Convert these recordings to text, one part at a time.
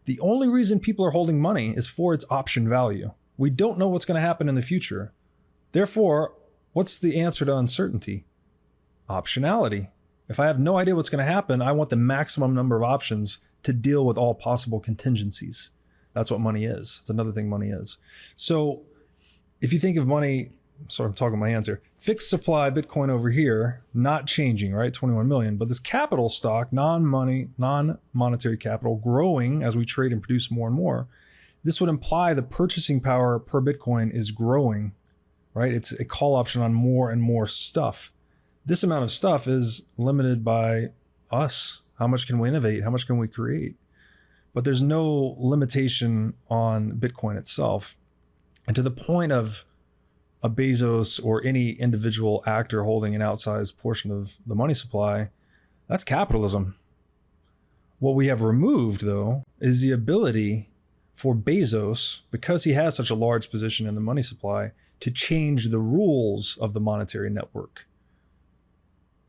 The only reason people are holding money is for its option value. We don't know what's going to happen in the future. Therefore, what's the answer to uncertainty? Optionality. If I have no idea what's going to happen, I want the maximum number of options to deal with all possible contingencies. That's what money is. That's another thing money is. So if you think of money, sorry, I'm talking my hands here, fixed supply Bitcoin over here, not changing, right? 21 million, but this capital stock, non-monetary capital growing as we trade and produce more and more, this would imply the purchasing power per Bitcoin is growing, right? It's a call option on more and more stuff. This amount of stuff is limited by us. How much can we innovate? How much can we create? But there's no limitation on Bitcoin itself. And to the point of a Bezos or any individual actor holding an outsized portion of the money supply, that's capitalism. What we have removed, though, is the ability for Bezos, because he has such a large position in the money supply, to change the rules of the monetary network.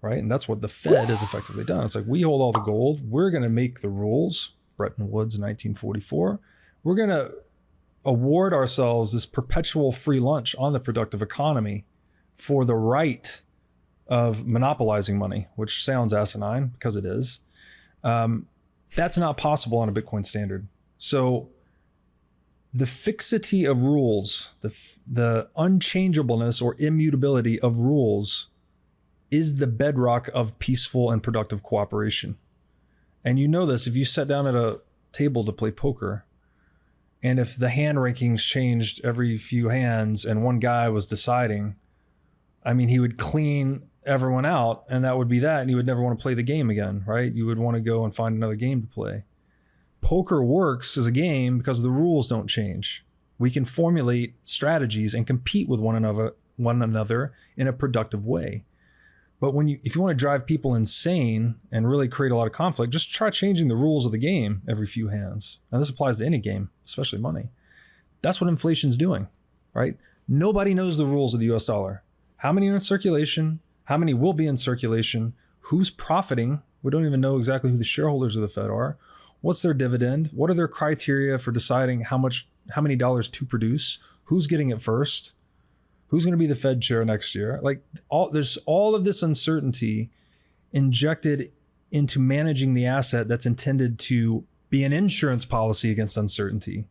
Right? And that's what the Fed has effectively done. It's like, we hold all the gold. We're going to make the rules. Bretton Woods, 1944. We're going to award ourselves this perpetual free lunch on the productive economy for the right of monopolizing money, which sounds asinine because it is. That's not possible on a Bitcoin standard. So the fixity of rules, the unchangeableness or immutability of rules is the bedrock of peaceful and productive cooperation. And you know this, if you sat down at a table to play poker, and if the hand rankings changed every few hands and one guy was deciding, I mean, he would clean everyone out and that would be that. And you would never want to play the game again, right? You would want to go and find another game to play. Poker works as a game because the rules don't change. We can formulate strategies and compete with one another in a productive way. But if you want to drive people insane and really create a lot of conflict, just try changing the rules of the game every few hands. Now, this applies to any game, especially money. That's what inflation's doing, right? Nobody knows the rules of the US dollar. How many are in circulation? How many will be in circulation? Who's profiting? We don't even know exactly who the shareholders of the Fed are. What's their dividend? What are their criteria for deciding how many dollars to produce? Who's getting it first? Who's going to be the Fed chair next year? There's all of this uncertainty injected into managing the asset that's intended to be an insurance policy against uncertainty,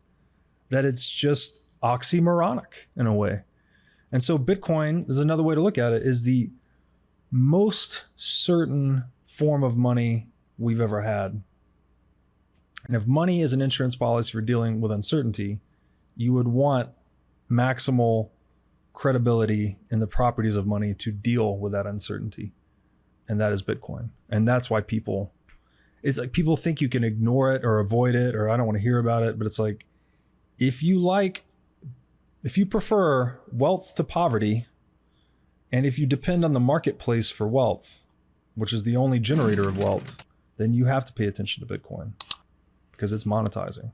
that it's just oxymoronic in a way. And so Bitcoin, is another way to look at it, is the most certain form of money we've ever had. And if money is an insurance policy for dealing with uncertainty, you would want maximal credibility in the properties of money to deal with that uncertainty. And that is Bitcoin. And that's why it's like people think you can ignore it or avoid it, or I don't want to hear about it. But it's like, if you prefer wealth to poverty, and if you depend on the marketplace for wealth, which is the only generator of wealth, then you have to pay attention to Bitcoin because it's monetizing.